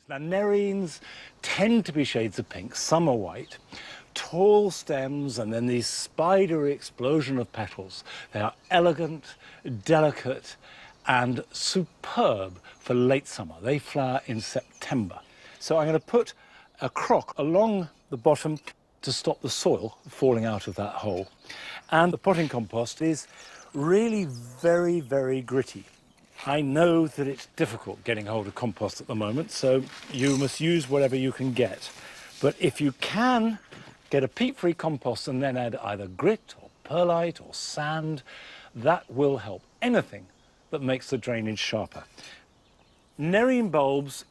Now, nerines tend to be shades of pink, some are white, tall stems and then these spidery explosion of petals. They are elegant, delicate and superb for late summer. They flower in September. So I'm going to put a crock along the bottom to stop the soil falling out of that hole. And the potting compost is really very, very gritty. I know that it's difficult getting hold of compost at the moment, so you must use whatever you can get. But if you can get a peat-free compost and then add either grit or perlite or sand, that will help anything that makes the drainage sharper. Nerine bulbs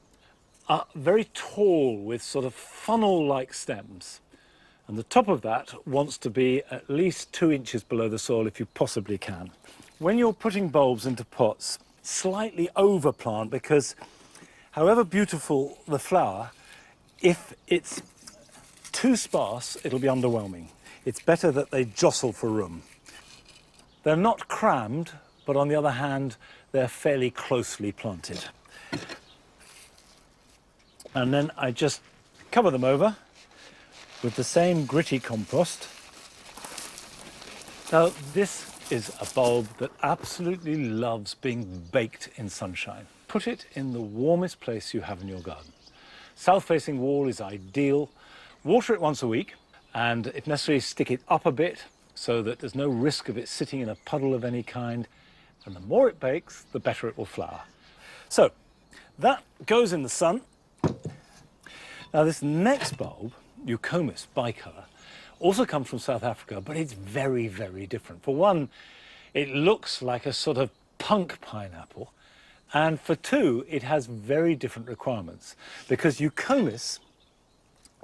are very tall with sort of funnel-like stems. And the top of that wants to be at least 2 inches below the soil if you possibly can. When you're putting bulbs into pots, slightly overplant, because however beautiful the flower, if it's too sparse, it'll be underwhelming. It's better that they jostle for room. They're not crammed, but on the other hand, they're fairly closely planted. And then I just cover them over with the same gritty compost. Now, this is a bulb that absolutely loves being baked in sunshine. Put it in the warmest place you have in your garden. South-facing wall is ideal. Water it once a week, and if necessary, stick it up a bit so that there's no risk of it sitting in a puddle of any kind. And the more it bakes, the better it will flower. So that goes in the sun. Now, this next bulb, Eucomis bicolor, also comes from South Africa, but it's very, very different. For one, it looks like a sort of punk pineapple. And for two, it has very different requirements, because Eucomis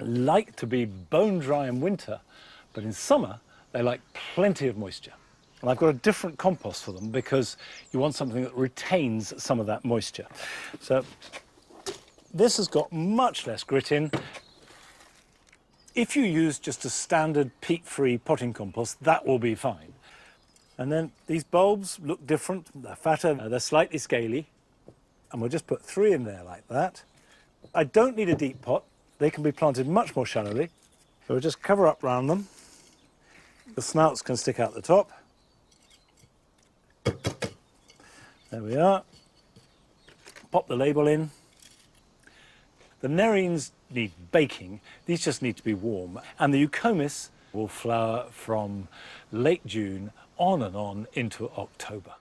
like to be bone dry in winter, but in summer, they like plenty of moisture. And I've got a different compost for them because you want something that retains some of that moisture. So this has got much less grit in. If you use just a standard peat-free potting compost, that will be fine. And then these bulbs look different. They're fatter, they're slightly scaly. And we'll just put 3 in there like that. I don't need a deep pot. They can be planted much more shallowly. So we'll just cover up round them. The snouts can stick out the top. There we are. Pop the label in. The nerines need baking. These just need to be warm. And the Eucomis will flower from late June on and on into October.